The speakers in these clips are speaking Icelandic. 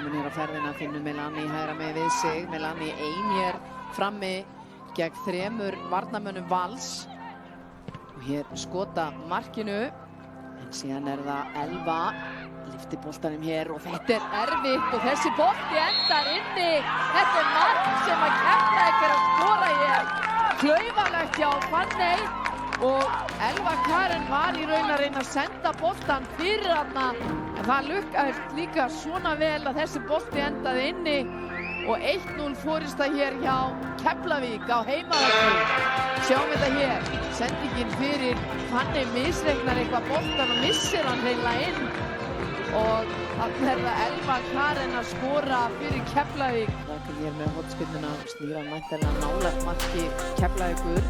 komin hér á ferðina, finnur Melanie hægra megin við sig. Melanie ein hér frammi gegn 3 varnarmönnum Vals. Og hér skota markinu, en síðan það Elva, lyfti boltanum hér og þetta erfitt og þessi bolti endar inni. Þetta mark sem að Keflavík að skora hér. Klaufalegt hjá Fanney og Elva Karen var í raun að reyna að senda boltan fyrir hana, en það lukkaðist líka svona vel að þessi bolti endaði inni og 1-0 forista hér hjá Keflavík á heimavelli. Sjáum þetta hér, sendingin fyrir Fanney misreiknar eitthvað boltan og missir hann hreinlega inn og það það Elva Karen að skora fyrir Keflavík. Það hér með hornspyrnuna snýra mættilega nálægt marki Keflavíkur.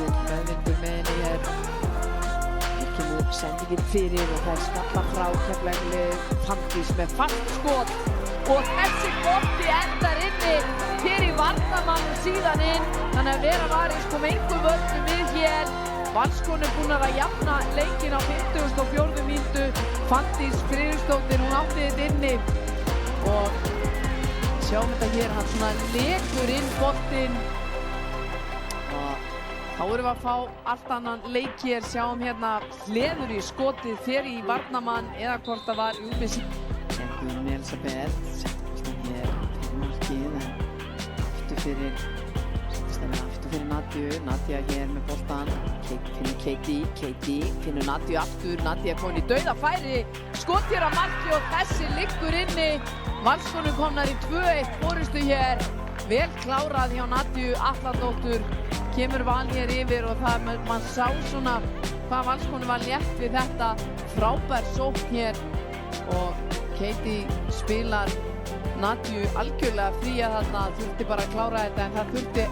Meðvindur með henni hér. Hér kemur sendingin fyrir og það skalla frá Keflavík. Fandís með fast skot og þessi bolti endar inni fyrir varnarmann og síðan inn. Þannig að Vera Varís kom engu vörnum við hér. Valskonur búnar að jafna leikinn á 54. mínútu. Fandís Friðriksdóttir, hún átti þetta inni og sjáum þetta hér, hann svona lekur inn boltinn. Þá erum við að fá allt annan leik hér, sjáum hérna hleður í skotið fer í varnarmann eða hvort það var Júmisi. Guðrún Elisabeth, setjum hér fyrir markið en aftur fyrir Nadju, Nadja hér með boltan, finnur Katie, finnur Nadju aftur, Nadja komin í dauðafæri, skot hér á marki og þessi liggur inni. Valskonur komnar í 2-1 forystu hér, vel klárað hjá Nadju Atladóttur. Kemur Val hér yfir og það mann sá svona hvað Valskonur var létt við þetta. Frábær sókn hér og Katie spilar Nadju algjörlega fría þarna, þurfti bara að klára þetta en það þurfti